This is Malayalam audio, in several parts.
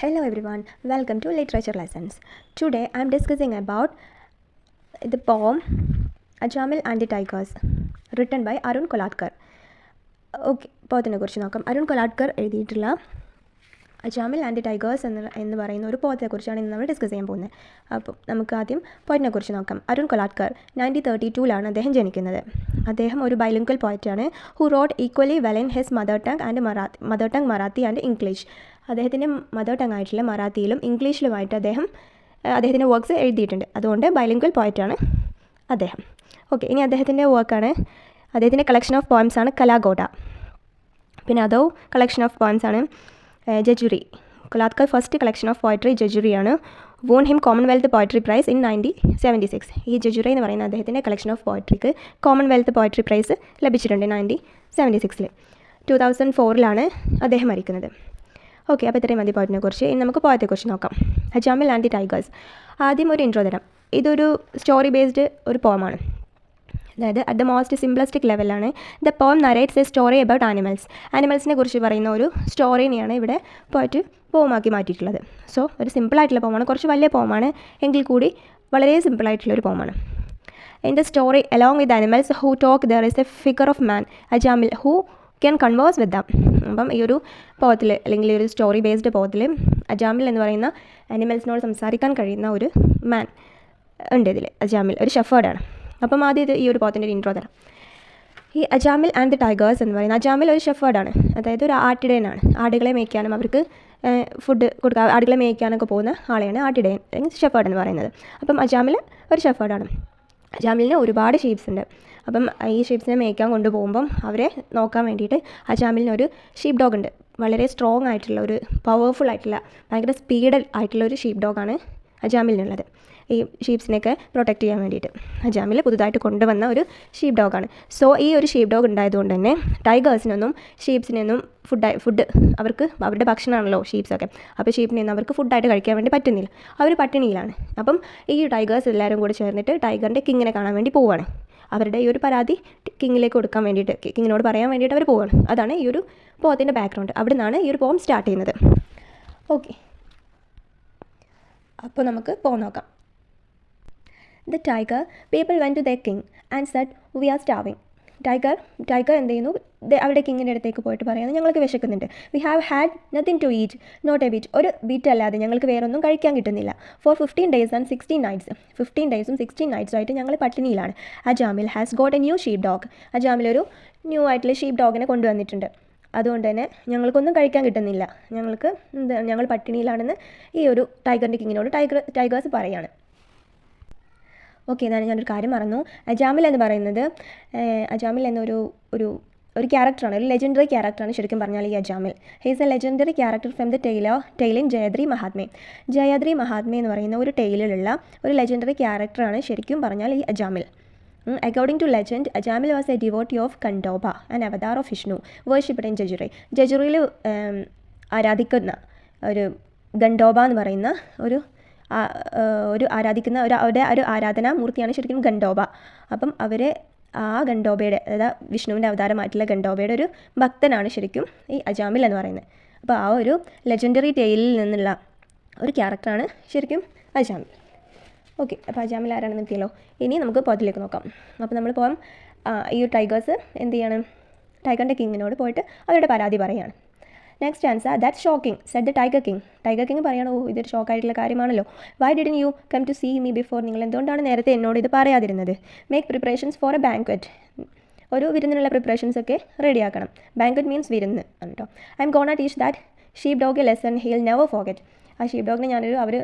Hello everyone, welcome to Literature Lessons. Today I am discussing about the poem Ajamil and the Tigers, written by Arun Kolatkar. Okay, പോത്തിനെ കുറിച്ച് നോക്കാം. അരുൺ കൊലാട്കർ എഴുതിയിട്ടുള്ള അജാമിൽ ആൻഡ് ടൈഗേഴ്സ് എന്ന് പറയുന്ന ഒരു പോയത്തെക്കുറിച്ചാണ് ഇന്ന് നമ്മൾ ഡിസ്കസ് ചെയ്യാൻ പോകുന്നത്. അപ്പോൾ നമുക്ക് ആദ്യം പോയറ്റിനെ കുറിച്ച് നോക്കാം. അരുൺ കൊലാട്കർ 1932 അദ്ദേഹം ജനിക്കുന്നത്. അദ്ദേഹം ഒരു ബൈലിംഗ്വൽ പോയറ്റാണ് who wrote equally well in his mother tongue Marathi and English. അദ്ദേഹത്തിൻ്റെ മദർ ടങ് ആയിട്ടുള്ള മറാത്തിയിലും ഇംഗ്ലീഷിലുമായിട്ട് അദ്ദേഹത്തിൻ്റെ വർക്ക്സ് എഴുതിയിട്ടുണ്ട്. അതുകൊണ്ട് ബൈലിംഗ്വൽ പോയറ്റാണ് അദ്ദേഹം. ഓക്കെ, ഇനി അദ്ദേഹത്തിൻ്റെ വർക്കാണ്, അദ്ദേഹത്തിൻ്റെ കളക്ഷൻ ഓഫ് പോയംസാണ് കലാഗോഡ. പിന്നെ അതോ collection of പോയംസാണ് ജജുറി. കൊലാത്കർ first collection of poetry ജജുറിയാണ്. Von him Commonwealth poetry price in 1976. ഈ ജജുറി എന്ന് പറയുന്ന അദ്ദേഹത്തിൻ്റെ collection of പോയട്രിക്ക് Commonwealth poetry price ലഭിച്ചിട്ടുണ്ട് 1976. 2004 അദ്ദേഹം മരിക്കുന്നത്. ഓക്കെ, അപ്പോൾ ഇത്രയും മതി പോയറ്റിനെ കുറിച്ച്. ഇനി നമുക്ക് പോയത്തെക്കുറിച്ച് നോക്കാം. അജാമിൽ ആൻഡ് ദി ടൈഗേഴ്സ്. ആദ്യം ഒരു ഇൻട്രോ തരാം. ഇതൊരു സ്റ്റോറി ബേസ്ഡ് ഒരു പോമാണ്. അതായത് അറ്റ് ദ മോസ്റ്റ് സിംപ്ലസ്റ്റിക് ലെവലാണ്. The poem narrates a story about ആനിമൽസിനെ കുറിച്ച് പറയുന്ന ഒരു സ്റ്റോറിനെയാണ് ഇവിടെ പോയിട്ട് പോമാക്കി മാറ്റിയിട്ടുള്ളത്. സോ ഒരു സിമ്പിളായിട്ടുള്ള പോമാണ്, കുറച്ച് വലിയ പോമാണ് എങ്കിൽ കൂടി വളരെ സിമ്പിളായിട്ടുള്ളൊരു പോമാണ്. In the story along with animals who talk there is a figure of man Ajamil who can converse with them. അപ്പം ഈ ഒരു പോത്തിൽ അല്ലെങ്കിൽ ഈ ഒരു സ്റ്റോറി ബേസ്ഡ് പോത്തിൽ അജാമിൽ എന്ന് പറയുന്ന ആനിമൽസിനോട് സംസാരിക്കാൻ കഴിയുന്ന ഒരു മാൻ ഉണ്ട്. ഇതിൽ അജാമിൽ ഒരു ഷെഫേർഡാണ്. അപ്പം ആദ്യം ഈ ഒരു പോത്തിൻ്റെ ഒരു ഇൻട്രോ തരാം. ഈ അജാമിൽ ആൻഡ് ദി ടൈഗേഴ്സ് എന്ന് പറയുന്നത്, അജാമിൽ ഒരു ഷെഫേർഡാണ്, അതായത് ഒരു ആട്ടിടയനാണ്. ആടുകളെ മേയ്ക്കാനും അവർക്ക് ഫുഡ് കൊടുക്കുക, ആടുകളെ മേയ്ക്കാനൊക്കെ പോകുന്ന ആളെയാണ് ആട്ടിടയൻ അല്ലെങ്കിൽ ഷെഫേർഡ് എന്ന് പറയുന്നത്. അപ്പം അജാമിൽ ഒരു ഷെഫേർഡാണ്. അജാമിലിന് ഒരുപാട് ഷീപ്സ് ഉണ്ട്. അപ്പം ഈ ഷീപ്സിനെ മേയ്ക്കാൻ കൊണ്ടുപോകുമ്പം അവരെ നോക്കാൻ വേണ്ടിയിട്ട് അജാമിലിന് ഒരു ഷീപ്പ് ഡോഗ് ഉണ്ട്. വളരെ സ്ട്രോങ് ആയിട്ടുള്ള ഒരു പവർഫുൾ ആയിട്ടുള്ള ഭയങ്കര സ്പീഡ് ആയിട്ടുള്ള ഒരു ഷീപ്പ് ഡോഗാണ് അജാമിലിനുള്ളത്. ഈ ഷീപ്സിനെയൊക്കെ പ്രൊട്ടക്റ്റ് ചെയ്യാൻ വേണ്ടിയിട്ട് അജാമിൽ പുതുതായിട്ട് കൊണ്ടുവന്ന ഒരു ഷീപ്പ് ഡോഗാണ്. സോ ഈ ഒരു ഷീപ്പ് ഡോഗ് ഉണ്ടായതുകൊണ്ട് തന്നെ ടൈഗേഴ്സിനൊന്നും ഷീപ്സിനൊന്നും ഫുഡ് അവർക്ക് അവരുടെ ഭക്ഷണമാണല്ലോ ഷീപ്സൊക്കെ. അപ്പോൾ ഷീപ്പിനൊന്നും അവർക്ക് ഫുഡായിട്ട് കഴിക്കാൻ വേണ്ടി പറ്റുന്നില്ല, അവർ പട്ടിണിയിലാണ്. അപ്പം ഈ ടൈഗേഴ്സ് എല്ലാവരും കൂടി ചേർന്നിട്ട് ടൈഗറിൻ്റെ കിങ്ങിനെ കാണാൻ വേണ്ടി പോവുകയാണ്. അവരുടെ ഈ ഒരു പരാതി കിങ്ങിലേക്ക് കൊടുക്കാൻ വേണ്ടിയിട്ട്, കിങ്ങിനോട് പറയാൻ വേണ്ടിയിട്ട് അവർ പോവുകയാണ്. അതാണ് ഈ ഒരു പോത്തിൻ്റെ ബാക്ക്ഗ്രൗണ്ട്. അവിടെ നിന്നാണ് ഈ ഒരു പോം സ്റ്റാർട്ട് ചെയ്യുന്നത്. ഓക്കെ, അപ്പോൾ നമുക്ക് പോകാൻ നോക്കാം. The tiger, people went to their king and said, we are starving. Tiger എന്ത് ചെയ്യുന്നു, അവരുടെ കിങ്ങിൻ്റെ അടുത്തേക്ക് പോയിട്ട് പറയുന്നത്, ഞങ്ങൾക്ക് വിശക്കുന്നുണ്ട്. We have had nothing to eat, not a beat, ഒരു ബീറ്റ് അല്ലാതെ ഞങ്ങൾക്ക് വേറൊന്നും കഴിക്കാൻ കിട്ടുന്നില്ല. ഫോർ 15 days and 16 nights, 15 daysഉം 16 nights ആയിട്ട് ഞങ്ങൾ പട്ടിണിയിലാണ്. Ajamil has got a new sheep dog. Ajamil ഒരു ന്യൂ ആയിട്ടുള്ള ഷീപ്പ് ഡോഗിനെ കൊണ്ടുവന്നിട്ടുണ്ട്. അതുകൊണ്ട് തന്നെ ഞങ്ങൾക്കൊന്നും കഴിക്കാൻ കിട്ടുന്നില്ല, ഞങ്ങൾ പട്ടിണിയിലാണെന്ന് ഈ ഒരു ടൈഗറിൻ്റെ കിങ്ങിനോട് ടൈഗേഴ്സ് പറയാണ്. ഓക്കെ, എന്നാലും ഞാനൊരു കാര്യം മറന്നു. അജാമിൽ എന്ന് പറയുന്നത്, അജാമിൽ എന്നൊരു ഒരു ക്യാരക്ടറാണ്, ഒരു ലെജൻഡറി ക്യാരക്ടറാണ് ശരിക്കും പറഞ്ഞാൽ ഈ Ajamil. He's a legendary character from the tale in Jayadri Mahatme. Jayadri Mahatme എന്ന് പറയുന്ന ഒരു ടെയിലുള്ള ഒരു ലെജൻഡറി ക്യാരക്ടറാണ് ശരിക്കും പറഞ്ഞാൽ ഈ Ajamil. According to legend, Ajamil was a devotee of Khandoba, an avatar of Vishnu, worshipped in Jejuri. ജജുറിയിൽ ആരാധിക്കുന്ന ഒരു ഗണ്ടോബ എന്ന് പറയുന്ന ഒരു ആരാധിക്കുന്ന ഒരു ആരാധനാമൂർത്തിയാണ് ശരിക്കും ഗണ്ടോബ. അപ്പം അവരെ ആ ഗണ്ടോബയുടെ, അതായത് വിഷ്ണുവിൻ്റെ അവതാരമായിട്ടുള്ള ഗണ്ടോബയുടെ ഒരു ഭക്തനാണ് ശരിക്കും ഈ അജാമിൽ എന്ന് പറയുന്നത്. അപ്പോൾ ആ ഒരു ലെജൻഡറി ടെയിലിൽ നിന്നുള്ള ഒരു ക്യാരക്ടറാണ് ശരിക്കും അജാമിൽ. ഓക്കെ, അപ്പോൾ അജാമിൽ ആരാണെന്ന് കിട്ടിയല്ലോ. ഇനി നമുക്ക് പോത്തിലേക്ക് നോക്കാം. അപ്പോൾ നമ്മൾ പോകാം. ഈ ടൈഗേഴ്സ് എന്ത് ചെയ്യാണ്, ടൈഗറിൻ്റെ കിങ്ങിനോട് പോയിട്ട് അവരുടെ പരാതി പറയുകയാണ്. Next answer, that shocking said the tiger king. Tiger king പറയണോ, ഇതൊരു ഷോക്കായിട്ടുള്ള കാര്യമാണല്ലോ. Why didn't you come to see me before? നിങ്ങൾ എന്തുകൊണ്ടാണ് നേരത്തെ എന്നോട് ഇത് പറയാതിരുന്നത്? Make preparations for a banquet. ഒരു വിരുന്നിനുള്ള പ്രിപ്പറേഷൻസ് ഒക്കെ റെഡിയാക്കണം. ബാങ്ക്വറ്റ് മീൻസ് വിരുന്ന് ആണ് കേട്ടോ. I'm gonna teach that sheep dog a lesson he'll never forget. ആ ഷീപ്പ് ഡോഗിനെ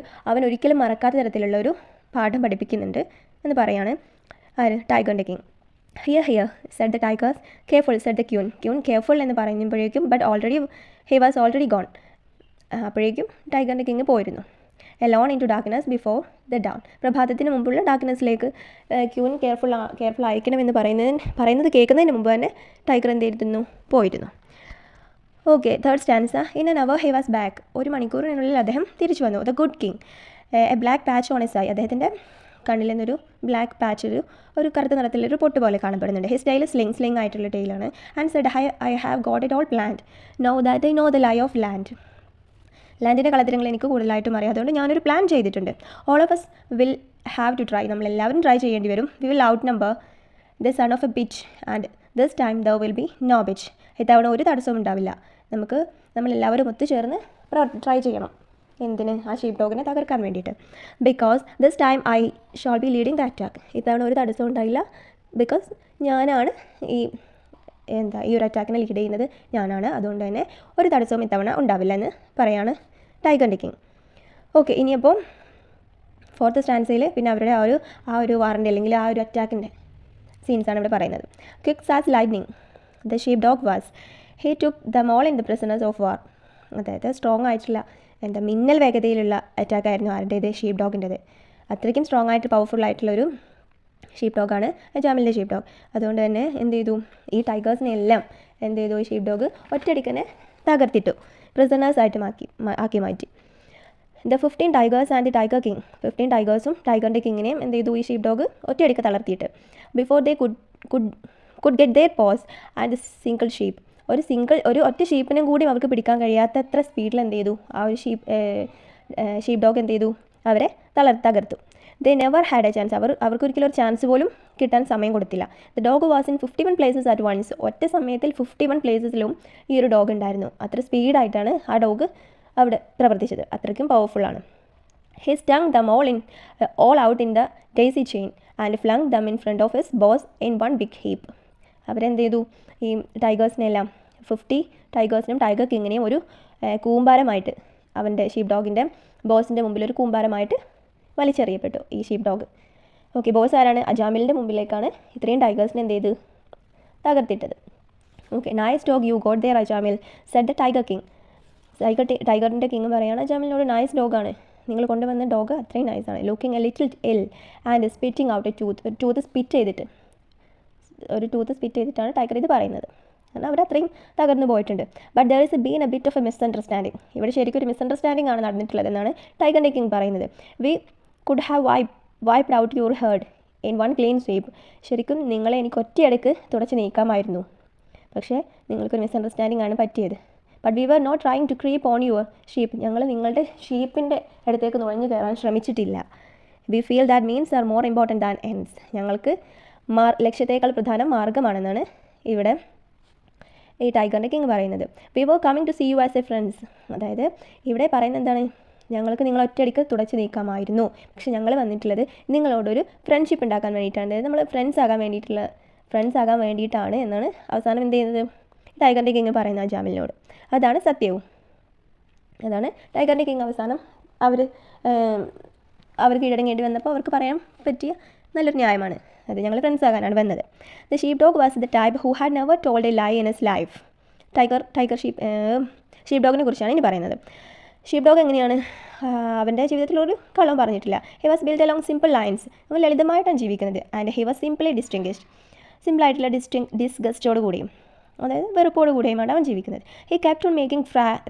അവൻ ഒരിക്കലും മറക്കാത്ത തരത്തിലുള്ള ഒരു പാഠം പഠിപ്പിക്കുന്നുണ്ട് എന്ന് പറയാണ് ടൈഗറിൻ്റെ king. Here said the tigers. Careful said the queen careful എന്ന് പറയുമ്പോഴേക്കും but he was already gone. അപ്പോഴേക്കും ടൈഗറിൻ്റെ കിങ് പോയിരുന്നു. Alone into darkness before the dawn. പ്രഭാതത്തിന് മുമ്പുള്ള ഡാർക്ക്നെസ്സിലേക്ക് ക്യൂൻ കെയർഫുൾ ആയിരിക്കണമെന്ന് പറയുന്നത് കേൾക്കുന്നതിന് മുമ്പ് തന്നെ ടൈഗർ എന്ത് ചെയ്തിരുന്നു, പോയിരുന്നു. Okay, third stanza. In an hour he was back. ഒരു മണിക്കൂറിനുള്ളിൽ അദ്ദേഹം തിരിച്ചു വന്നു. The good king. A black patch on his I. അദ്ദേഹത്തിൻ്റെ കണ്ണിൽ നിന്നൊരു ബ്ലാക്ക് പാച്ച്, ഒരു കറുത്ത നിറത്തിലൊരു പൊട്ട് പോലെ കാണപ്പെടുന്നുണ്ട്. ഹിസ് ടെയിൽ സ്ലിങ് ആയിട്ടുള്ള ടെയിലാണ്. And said I have got it all planned. Know that I know the lie of land. ലാൻഡിൻ്റെ കളത്തിരങ്ങൾ എനിക്ക് കൂടുതലായിട്ടും അറിയാം. അതുകൊണ്ട് ഞാനൊരു പ്ലാൻ ചെയ്തിട്ടുണ്ട്. All of us will have to try. നമ്മളെല്ലാവരും ട്രൈ ചെയ്യേണ്ടി വരും. We will outnumber the son of a bitch and this time there will be no bitch. ഇത്തവണ ഒരു തടസ്സവും ഉണ്ടാവില്ല. നമ്മളെല്ലാവരും ഒത്തുചേർന്ന് ട്രൈ ചെയ്യണം. എന്തിന്? ആ ഷീപ്പ് ഡോഗിനെ തകർക്കാൻ വേണ്ടിയിട്ട്. Because this time I shall be leading the attack. ഇത്തവണ ഒരു തടസ്സവും ഉണ്ടായില്ല. ബിക്കോസ് ഞാനാണ് ഈ ഒരു അറ്റാക്കിനെ ലീഡ് ചെയ്യുന്നത് ഞാനാണ്. അതുകൊണ്ട് തന്നെ ഒരു തടസ്സവും ഇത്തവണ ഉണ്ടാവില്ല എന്ന് പറയാണ് ടൈഗറിൻ്റെ കിങ്. ഓക്കെ, ഇനിയപ്പോൾ 4th സ്റ്റാൻസയിൽ പിന്നെ അവരുടെ ആ ഒരു വാറിൻ്റെ അല്ലെങ്കിൽ ആ ഒരു അറ്റാക്കിൻ്റെ സീൻസാണ് ഇവിടെ പറയുന്നത്. Quick as lightning the sheep dog was, he took them all in the prisoners of വാർ. അതായത് സ്ട്രോങ് ആയിട്ടുള്ള മിന്നൽ വേഗതയിലുള്ള അറ്റാക്കായിരുന്നു ആരുടേത്? ഷീപ്പ് ഡോഗിൻ്റെത്. അത്രയ്ക്കും സ്ട്രോങ് ആയിട്ട് പവർഫുൾ ആയിട്ടുള്ളൊരു ഷീപ്പ് ഡോഗാണ് അജാമിലിൻ്റെ ഷീപ്പ് ഡോഗ്. അതുകൊണ്ട് തന്നെ എന്ത് ചെയ്തു? ഈ ടൈഗേഴ്സിനെ എല്ലാം എന്ത് ചെയ്തു? ഈ ഷീപ്പ് ഡോഗ് ഒറ്റയടിക്കന്നെ തകർത്തിട്ടു, പ്രിസണേഴ്സായിട്ട് ആക്കി മാറ്റി. The 15 tigers and the tiger king. 15 ടൈഗേഴ്സും ടൈഗറിൻ്റെ കിങ്ങിനെയും എന്ത് ചെയ്തു? ഈ ഷീപ്പ് ഡോഗ് ഒറ്റയടിക്ക് തളർത്തിയിട്ട്. Before they could get their paws and single sheep. ഒരു ഒറ്റ ഷീപ്പിനും കൂടി അവർക്ക് പിടിക്കാൻ കഴിയാത്തത്ര സ്പീഡിൽ എന്ത് ചെയ്തു? ആ ഒരു ഷീപ്പ് ഡോഗ് എന്ത് ചെയ്തു? അവരെ തകർത്തു. They never had a chance. അവർക്കൊരിക്കലും ഒരു ചാൻസ് പോലും കിട്ടാൻ സമയം കൊടുത്തില്ല. The dog was in 51 places at once. ഒറ്റ സമയത്തിൽ 51 പ്ലേസസിലും ഈ ഒരു ഡോഗ് ഉണ്ടായിരുന്നു. അത്ര സ്പീഡായിട്ടാണ് ആ ഡോഗ് അവിടെ പ്രവർത്തിച്ചത്. അത്രയ്ക്കും പവർഫുള്ളാണ്. He stung them all out in the daisy chain and flung them in front of his boss in one big heap. അവരെന്ത് ചെയ്തു? ഈ ടൈഗേഴ്സിനെല്ലാം 50 ടൈഗേഴ്സിനും ടൈഗർ കിങ്ങിനെയും ഒരു കൂമ്പാരമായിട്ട് അവൻ്റെ ഷീപ്പ് ഡോഗിൻ്റെ ബോസിൻ്റെ മുമ്പിൽ ഒരു കൂമ്പാരമായിട്ട് വലിച്ചെറിയപ്പെട്ടു ഈ ഷീപ്പ് ഡോഗ്. ഓക്കെ, ബോസ് ആരാണ്? അജാമിലിൻ്റെ മുമ്പിലേക്കാണ് ഇത്രയും ടൈഗേഴ്സിനെ എന്ത് ചെയ്ത് തകർത്തിട്ടത്. Okay, nice dog you got there Ajamil, said the tiger king. ടൈഗറിൻ്റെ കിങ് പറയുകയാണ് അജാമിലിനോട്, നൈസ് ഡോഗാണ് നിങ്ങൾ കൊണ്ടുവന്ന ഡോഗ്, അത്രയും നൈസാണ്. Looking a little ill and spitting out a tooth. ഒരു ടൂത്ത് സ്പിറ്റ് ചെയ്തിട്ടാണ് ടൈഗർ ഇത് പറയുന്നത്. കാരണം അവരത്രയും തകർന്നു പോയിട്ടുണ്ട്. But there is been a bit of a misunderstanding. ഇവിടെ ശരിക്കും ഒരു മിസ്അണ്ടർസ്റ്റാൻഡിങ് ആണ് നടന്നിട്ടുള്ളത് എന്നാണ് ടൈഗറിൻ്റെ കിങ് പറയുന്നത്. We could have wiped out your heard in one clean sweep. ശരിക്കും നിങ്ങളെ എനിക്ക് ഒറ്റയടക്ക് തുടച്ച് നീക്കാമായിരുന്നു. പക്ഷേ നിങ്ങൾക്കൊരു മിസ്അണ്ടർസ്റ്റാൻഡിങ് ആണ് പറ്റിയത്. But we were not trying to creep on your sheep. ഞങ്ങൾ നിങ്ങളുടെ ഷീപ്പിൻ്റെ അടുത്തേക്ക് നുഴഞ്ഞു കയറാൻ ശ്രമിച്ചിട്ടില്ല. We feel that means are more important than ends. ഞങ്ങൾക്ക് ലക്ഷ്യത്തേക്കാൾ പ്രധാനം മാർഗ്ഗമാണെന്നാണ് ഇവിടെ ഈ ടൈഗറിൻ്റെ കിങ് പറയുന്നത്. We were coming to see you as a friends. അതായത് ഇവിടെ പറയുന്നത് എന്താണ്? ഞങ്ങൾക്ക് നിങ്ങൾ ഒറ്റയടിക്ക് തുടച്ച് നീക്കാമായിരുന്നു. പക്ഷെ ഞങ്ങൾ വന്നിട്ടുള്ളത് നിങ്ങളോടൊരു ഫ്രണ്ട്ഷിപ്പ് ഉണ്ടാക്കാൻ വേണ്ടിയിട്ടാണ്. അതായത് നമ്മൾ ഫ്രണ്ട്സ് ആകാൻ വേണ്ടിയിട്ടാണ് എന്നാണ് അവസാനം എന്ത് ചെയ്യുന്നത് ടൈഗറിൻ്റെ കിങ് പറയുന്നത് അജാമിലിനോട്. അതാണ് സത്യവും. അതാണ് ടൈഗറിൻ്റെ കിങ് അവസാനം അവർ കീഴടങ്ങേണ്ടി വന്നപ്പോൾ അവർക്ക് പറയാൻ പറ്റിയ നല്ലൊരു ന്യായമാണ്. അത് ഞങ്ങൾ ഫ്രണ്ട്സ് ആകാനാണ് വന്നത്. The sheep dog was the type who had never told a lie in his life. Sheep ഡോഗിനെ കുറിച്ചാണ് ഇനി പറയുന്നത്. ഷീപ്പ് ഡോഗ് എങ്ങനെയാണ്? അവൻ്റെ ജീവിതത്തിൽ ഒരു കള്ളവും പറഞ്ഞിട്ടില്ല. He was build along simple lines. അവൻ ലളിതമായിട്ടാണ് ജീവിക്കുന്നത്. And he was simply distinguished. സിമ്പിളായിട്ടുള്ള ഡിസ്ഗസ്റ്റോട് കൂടിയും, അതായത് വെറുപ്പോട് കൂടിയുമാണ് അവൻ ജീവിക്കുന്നത്. He kept on making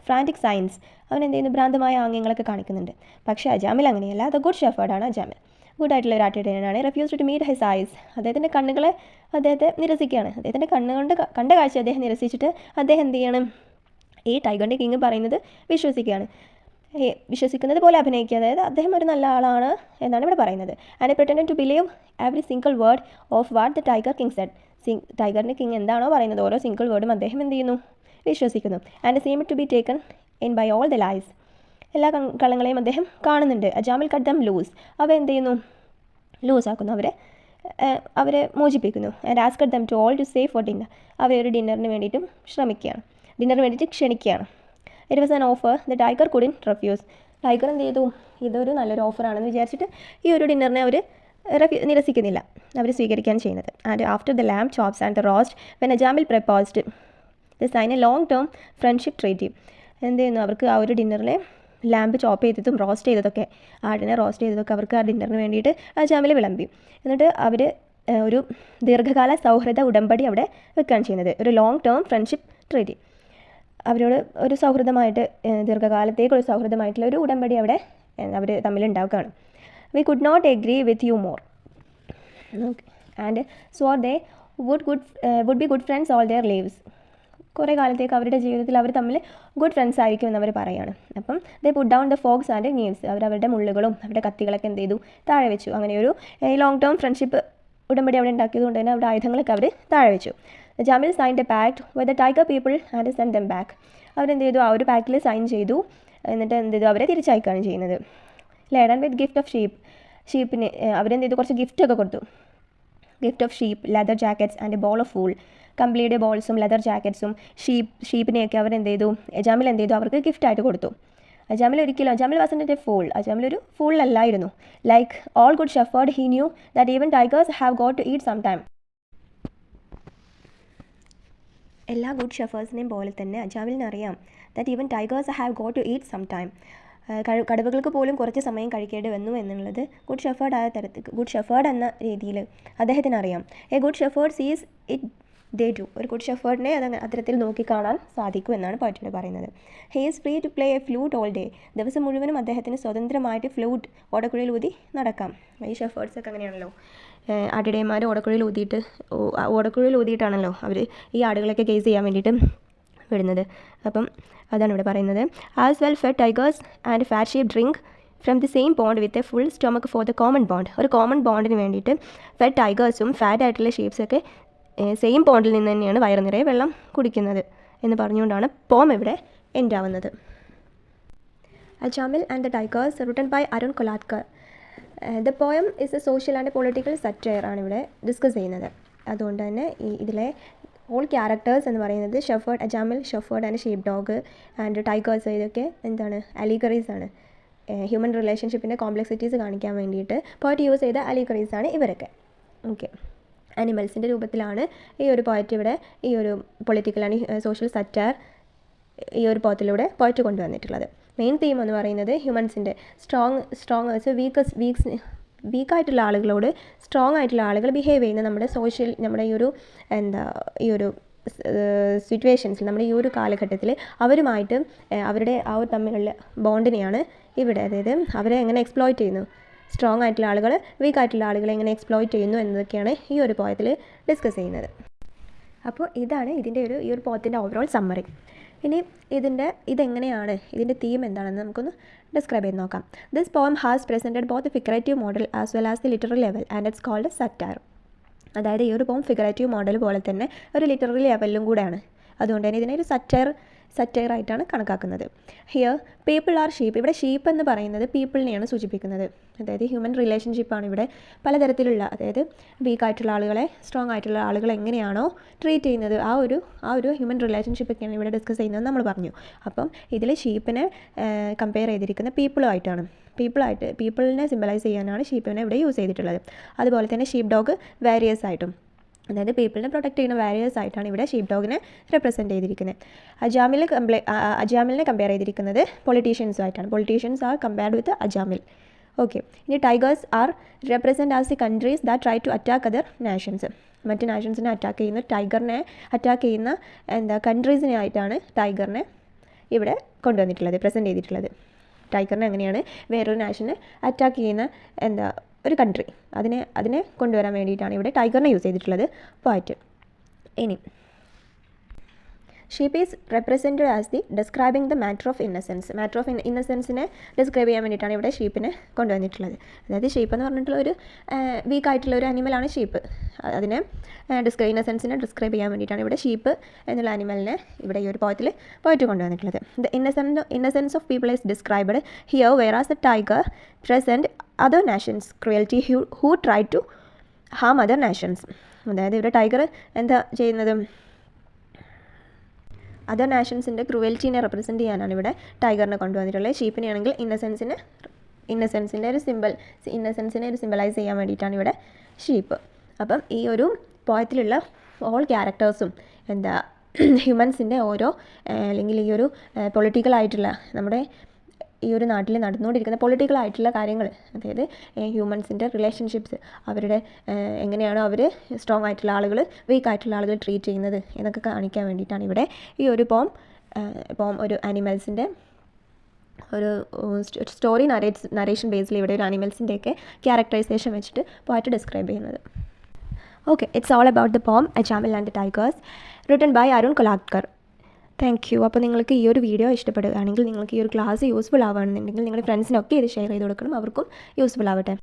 frantic signs. അവൻ എന്ത് ചെയ്യുന്നു? ഭ്രാന്തമായ ആംഗ്യങ്ങളൊക്കെ കാണിക്കുന്നുണ്ട്. പക്ഷേ അജാമിൽ അങ്ങനെയല്ല. The good ഷെഫേർഡാണ് Ajamil. ഗുഡായിട്ടുള്ള ഒരു ആട്ടിടയനാണ്. Refused to meet his eyes. അദ്ദേഹത്തിൻ്റെ കണ്ണുകളെ അദ്ദേഹത്തെ നിരസിക്കുകയാണ്. അദ്ദേഹത്തിൻ്റെ കണ്ണുകൊണ്ട് കണ്ട കാഴ്ച അദ്ദേഹം നിരസിച്ചിട്ട് അദ്ദേഹം എന്ത് ചെയ്യണം? ഈ ടൈഗറിൻ്റെ കിങ് പറയുന്നത് വിശ്വസിക്കുന്നത് പോലെ അഭിനയിക്കുക. അതായത് അദ്ദേഹം ഒരു നല്ല ആളാണ് എന്നാണ് ഇവിടെ പറയുന്നത്. And pretend to believe every single word of what the tiger king said. ടൈഗറിൻ്റെ കിങ് എന്താണോ പറയുന്നത് ഓരോ സിംഗിൾ വേർഡും അദ്ദേഹം എന്ത് ചെയ്യുന്നു? വിശ്വസിക്കുന്നു. And seem to be taken in by all the lies. എല്ലാ കള്ളങ്ങളെയും അദ്ദേഹം കാണുന്നുണ്ട്. Ajamil cut them loose. അവ എന്ത് ചെയ്യുന്നു? ലൂസാക്കുന്നു. അവരെ മോചിപ്പിക്കുന്നു. And asked them to all to stay for dinner. അവരൊരു ഡിന്നറിന് വേണ്ടിയിട്ടും ക്ഷണിക്കുകയാണ്. It was an offer the tiger കുഡിൻ refuse. Tiger എന്ത് ചെയ്തു? ഇതൊരു നല്ലൊരു ഓഫറാണെന്ന് വിചാരിച്ചിട്ട് ഈ ഒരു ഡിന്നറിനെ അവർ നിരസിക്കുന്നില്ല, അവർ സ്വീകരിക്കുകയാണ് ചെയ്യുന്നത്. And after the lamb chops and the roast when Ajamil proposed they sign a long term friendship treaty. എന്ത് ചെയ്യുന്നു? അവർക്ക് ആ ഒരു ഡിന്നറിൽ ലാമ്പ് ചോപ്പ് ചെയ്തതും ആടിനെ റോസ്റ്റ് ചെയ്തതൊക്കെ അവർക്ക് ആ ഡിന്നറിന് വേണ്ടിയിട്ട് അജാമിൽ വിളമ്പി. എന്നിട്ട് അവർ ഒരു ദീർഘകാല സൗഹൃദ ഉടമ്പടി അവിടെ വെക്കുകയാണ് ചെയ്യുന്നത്. ഒരു ലോങ് ടേം ഫ്രണ്ട്ഷിപ്പ് ട്രീറ്റി. അവരോട് ഒരു ദീർഘകാലത്തേക്കുള്ള സൗഹൃദമായിട്ടുള്ള ഒരു ഉടമ്പടി അവിടെ അവർ തമ്മിലുണ്ടാക്കുകയാണ്. We could not agree with you more. And swore they would be good friends all their lives. കുറേ കാലത്തേക്ക് അവരുടെ ജീവിതത്തിൽ അവർ തമ്മിൽ ഗുഡ് ഫ്രണ്ട്സ് ആയിരിക്കും എന്നവർ പറയുകയാണ്. അപ്പം they put down the forks and knives, അവരുടെ മുള്ളുകളും അവരുടെ കത്തികളൊക്കെ എന്ത് ചെയ്തു, താഴെ വെച്ചു. അങ്ങനെ ഒരു ലോങ് ടേം ഫ്രണ്ട്ഷിപ്പ് ഉടമ്പടി അവിടെ ഉണ്ടാക്കിയത് കൊണ്ട് തന്നെ അവരുടെ ആയുധങ്ങളൊക്കെ അവർ താഴെ വെച്ചു. Jamil signed a pact with the tiger people and send them back, അവരെന്ത് ചെയ്തു, ആ ഒരു പാക്കിൽ സൈൻ ചെയ്തു. എന്നിട്ട് എന്ത് ചെയ്തു, അവരെ തിരിച്ചയക്കുകയാണ് ചെയ്യുന്നത്. ലേഡൻ വിത്ത് ഗിഫ്റ്റ് ഓഫ് ഷീപ്പിന് അവരെന്ത് ചെയ്തു, കുറച്ച് ഗിഫ്റ്റൊക്കെ കൊടുത്തു. Gift of sheep, leather jackets and a ball of wool, കമ്പിളിയുടെ ബോൾസും ലെതർ ജാക്കറ്റ്സും ഷീപ്പിനെയൊക്കെ അവരെന്ത് ചെയ്തു, അജാമിൽ എന്ത് ചെയ്തു, അവർക്ക് ഗിഫ്റ്റായിട്ട് കൊടുത്തു. Ajamil wasn't a fool, Ajamil ഒരു ഫൂളല്ലായിരുന്നു. Like all good shepherd he knew that even tigers have got to eat some time. എല്ലാ ഗുഡ് ഷെഫേഴ്സിനെയും പോലെ തന്നെ അജാമിലിനറിയാം that even tigers have got to eat some time, കടുവകൾക്ക് പോലും കുറച്ച് സമയം കഴിക്കേണ്ടി വന്നു എന്നുള്ളത് ഗുഡ് ഷെഫേർഡ് എന്ന രീതിയിൽ അദ്ദേഹത്തിന് അറിയാം. A good shepherd sees it they do, ഒരു ഗുഡ് ഷെഫേർഡിനെ അത് അത്തരത്തിൽ നോക്കിക്കാണാൻ സാധിക്കും എന്നാണ് പോയിറ്റിൽ പറയുന്നത്. He is free to play a flute all day, ദിവസം മുഴുവനും അദ്ദേഹത്തിന് സ്വതന്ത്രമായിട്ട് ഫ്ലൂട്ട് ഓടക്കുഴയിൽ ഊതി നടക്കാം. ഈ ഷെഫേർഡ്സൊക്കെ അങ്ങനെയാണല്ലോ, ആട്ടിടയന്മാർ ഓടക്കുഴയിൽ ഊതിയിട്ടാണല്ലോ അവർ ഈ ആടുകളൊക്കെ കേസ് ചെയ്യാൻ വേണ്ടിയിട്ട് വിടുന്നത്. അപ്പം അതാണ് ഇവിടെ പറയുന്നത്. As well fed tigers and fat sheep drink from the same pond with a full stomach for the common bond, ഒരു കോമൺ ബോണ്ടിന് വേണ്ടിയിട്ട് ഫെഡ് ടൈഗേഴ്സും ഫാറ്റ് ആയിട്ടുള്ള ഷീപ്സൊക്കെ സെയിം പോണ്ടിൽ നിന്ന് തന്നെയാണ് വയറ് നിറയെ വെള്ളം കുടിക്കുന്നത് എന്ന് പറഞ്ഞുകൊണ്ടാണ് പോം ഇവിടെ എൻഡ് ആവുന്നത്. Ajamil and the tigers written by Arun Kolatkar. The poem is a social and political satire ആണ് ഇവിടെ ഡിസ്കസ് ചെയ്യുന്നത്. അതുകൊണ്ട് തന്നെ ഇതിലെ ഓൾ ക്യാരക്ടേഴ്സ് എന്ന് പറയുന്നത് shepherd, Ajamil, shepherd and sheep dog and tigers, ഇതൊക്കെ എന്താണ്, അലിഗറീസ് ആണ്. ഹ്യൂമൻ റിലേഷൻഷിപ്പിൻ്റെ കോംപ്ലക്സിറ്റീസ് കാണിക്കാൻ വേണ്ടിയിട്ട് പോയറ്റ് യൂസ് ചെയ്ത അലിഗറീസ് ആണ് ഇവരൊക്കെ. ഓക്കെ, അനിമൽസിൻ്റെ രൂപത്തിലാണ് ഈ ഒരു പോയറ്റ് ഇവിടെ ഈ ഒരു പൊളിറ്റിക്കൽ ആൻഡ് സോഷ്യൽ സറ്റയർ ഈ ഒരു പോയറ്റിലൂടെ പോയറ്റ് കൊണ്ടുവന്നിട്ടുള്ളത്. മെയിൻ തീം എന്ന് പറയുന്നത് ഹ്യൂമൻസിൻ്റെ സ്ട്രോങ് വീക്കായിട്ടുള്ള ആളുകളോട് സ്ട്രോങ് ആയിട്ടുള്ള ആളുകൾ ബിഹേവ് ചെയ്യുന്ന നമ്മുടെ ഈ ഒരു സിറ്റുവേഷൻസിൽ, നമ്മുടെ ഈ ഒരു കാലഘട്ടത്തിൽ അവരുമായിട്ട് അവരുടെ ആ ഒരു തമ്മിലുള്ള ബോണ്ടിനെയാണ് ഇവിടെ, അതായത് അവരെ എങ്ങനെ എക്സ്പ്ലോയിറ്റ് ചെയ്യുന്നു, സ്ട്രോങ് ആയിട്ടുള്ള ആളുകൾ വീക്ക് ആയിട്ടുള്ള ആളുകളെ എങ്ങനെ എക്സ്പ്ലോയിറ്റ് ചെയ്യുന്നു എന്നതൊക്കെയാണ് ഈ ഒരു പോയത്തിൽ ഡിസ്കസ് ചെയ്യുന്നത്. അപ്പോൾ ഇതാണ് ഈ ഒരു പോയത്തിൻ്റെ ഓവറോൾ സമ്മറി. ഇനി ഇതെങ്ങനെയാണ്, ഇതിൻ്റെ തീം എന്താണെന്ന് നമുക്കൊന്ന് ഡിസ്ക്രൈബ് ചെയ്ത് നോക്കാം. This poem has presented both the figurative model as well as the literary level and it's called satire. അതായത് ഈ ഒരു പോം ഫിഗറേറ്റീവ് മോഡൽ പോലെ തന്നെ ഒരു ലിറ്റററി ലെവലിലും കൂടെയാണ്. അതുകൊണ്ട് തന്നെ ഇതിനെ ഒരു സറ്റയർ ആയിട്ടാണ് കണക്കാക്കുന്നത്. ഹിയർ പീപ്പിൾ ആർ ഷീപ്പ്, ഇവിടെ ഷീപ്പ് എന്ന് പറയുന്നത് പീപ്പിളിനെയാണ് സൂചിപ്പിക്കുന്നത്. അതായത് ഹ്യൂമൻ റിലേഷൻഷിപ്പാണ് ഇവിടെ പലതരത്തിലുള്ള, അതായത് വീക്ക് ആയിട്ടുള്ള ആളുകളെ സ്ട്രോങ് ആയിട്ടുള്ള ആളുകളെ എങ്ങനെയാണോ ട്രീറ്റ് ചെയ്യുന്നത് ആ ഒരു ഹ്യൂമൻ റിലേഷൻഷിപ്പൊക്കെയാണ് ഇവിടെ ഡിസ്കസ് ചെയ്യുന്നത് നമ്മൾ പറഞ്ഞു. അപ്പം ഇതിൽ ഷീപ്പിനെ കമ്പയർ ചെയ്തിരിക്കുന്ന പീപ്പിളുമായിട്ടാണ്. പീപ്പിളിനെ സിംബലൈസ് ചെയ്യാനാണ് ഷീപ്പിനെ ഇവിടെ യൂസ് ചെയ്തിട്ടുള്ളത്. അതുപോലെ തന്നെ ഷീപ്പ് ഡോഗ് വാരിയേഴ്സ് ആയിട്ടും, അതായത് പീപ്പിളിനെ പ്രൊട്ടക്ട് ചെയ്യുന്ന വാരിയേഴ്സ് ആയിട്ടാണ് ഇവിടെ ഷീപ്പ് ഡോഗിനെ റെപ്രസെൻറ്റ് ചെയ്തിരിക്കുന്നത്. അജാമിലിനെ കമ്പയർ ചെയ്തിരിക്കുന്നത് പൊളിറ്റീഷ്യൻസുമായിട്ടാണ്. Politicians are compared with Ajamil. Okay, ഇനി tigers are represent as the countries that try to attack other nations. മറ്റ് നാഷൻസിനെ ടൈഗറിനെ അറ്റാക്ക് ചെയ്യുന്ന കൺട്രീസിനെ ആയിട്ടാണ് ടൈഗറിനെ ഇവിടെ കൊണ്ടുവന്നിട്ടുള്ളത്, പ്രസൻറ്റ് ചെയ്തിട്ടുള്ളത്. ടൈഗറിനെ എങ്ങനെയാണ് വേറൊരു നാഷനെ അറ്റാക്ക് ചെയ്യുന്ന ഒരു കൺട്രി, അതിനെ കൊണ്ടുവരാൻ വേണ്ടിയിട്ടാണ് ഇവിടെ ടൈഗറിനെ യൂസ് ചെയ്തിട്ടുള്ളത് പോയറ്റ്. ഇനി sheep is represented as the describing the matter of ഇന്നസെൻസിനെ ഡിസ്ക്രൈബ് ചെയ്യാൻ വേണ്ടിയിട്ടാണ് ഇവിടെ ഷീപ്പിനെ കൊണ്ടുവന്നിട്ടുള്ളത്. അതായത് ഷീപ്പ് എന്ന് പറഞ്ഞിട്ടുള്ള ഒരു വീക്കായിട്ടുള്ള ഒരു അനിമലാണ് ഷീപ്പ്. അതിനെ ഇന്നസെൻസിനെ ഡിസ്ക്രൈബ് ചെയ്യാൻ വേണ്ടിയിട്ടാണ് ഇവിടെ ഷീപ്പ് എന്നുള്ള അനിമലിനെ ഇവിടെ ഈ ഒരു പോയറ്റ് കൊണ്ടുവന്നിട്ടുള്ളത്. The innocence of people is described here whereas the tiger present other nations cruelty who try to harm other nations. അതായത് ഇവിടെ ടൈഗർ എന്താ ചെയ്യുന്നത്, അതർ നാഷൻസിൻ്റെ ക്രുവൽറ്റീനെ റെപ്രസെൻറ്റ് ചെയ്യാനാണ് ഇവിടെ ടൈഗറിനെ കൊണ്ടുവന്നിട്ടുള്ളത്. ഷീപ്പിനെ ആണെങ്കിൽ ഇന്നസെൻസിനെ ഒരു സിംബലൈസ് ചെയ്യാൻ വേണ്ടിയിട്ടാണ് ഇവിടെ ഷീപ്പ്. അപ്പം ഈ ഒരു പോയത്തിലുള്ള ഓൾ ക്യാരക്ടേഴ്സും ഹ്യൂമൻസിൻ്റെ ഓരോ അല്ലെങ്കിൽ ഈ ഒരു പൊളിറ്റിക്കലായിട്ടുള്ള നമ്മുടെ ഈ ഒരു നാട്ടിൽ നടന്നുകൊണ്ടിരിക്കുന്ന പൊളിറ്റിക്കലായിട്ടുള്ള കാര്യങ്ങൾ, അതായത് ഹ്യൂമൻസിൻ്റെ റിലേഷൻഷിപ്സ്, അവരുടെ എങ്ങനെയാണോ അവർ സ്ട്രോങ് ആയിട്ടുള്ള ആളുകൾ വീക്ക് ആയിട്ടുള്ള ആളുകൾ ട്രീറ്റ് ചെയ്യുന്നത് എന്നൊക്കെ കാണിക്കാൻ വേണ്ടിയിട്ടാണ് ഇവിടെ ഈ ഒരു പോം ഒരു അനിമൽസിൻ്റെ ഒരു സ്റ്റോറി നരേഷൻ ബേസിൽ ഇവിടെ ഒരു അനിമൽസിൻ്റെയൊക്കെ ക്യാരക്ടറൈസേഷൻ വെച്ചിട്ട് പോയിട്ട് ഡിസ്ക്രൈബ് ചെയ്യുന്നത്. Okay, it's all about the poem Ajamil and the Tigers, written by Arun Kolatkar. Thank you. അപ്പോൾ നിങ്ങൾക്ക് ഈ ഒരു വീഡിയോ ഇഷ്ടപ്പെടുകയാണെങ്കിൽ, നിങ്ങൾക്ക് ഈ ഒരു ക്ലാസ് യൂസ്ഫുൾ ആവുകയാണെന്നുണ്ടെങ്കിൽ നിങ്ങളുടെ ഫ്രണ്ട്സിനൊക്കെ ഇത് ഷെയർ ചെയ്ത് കൊടുക്കണം, അവർക്കും യൂസ്ഫുൾ ആവട്ടെ.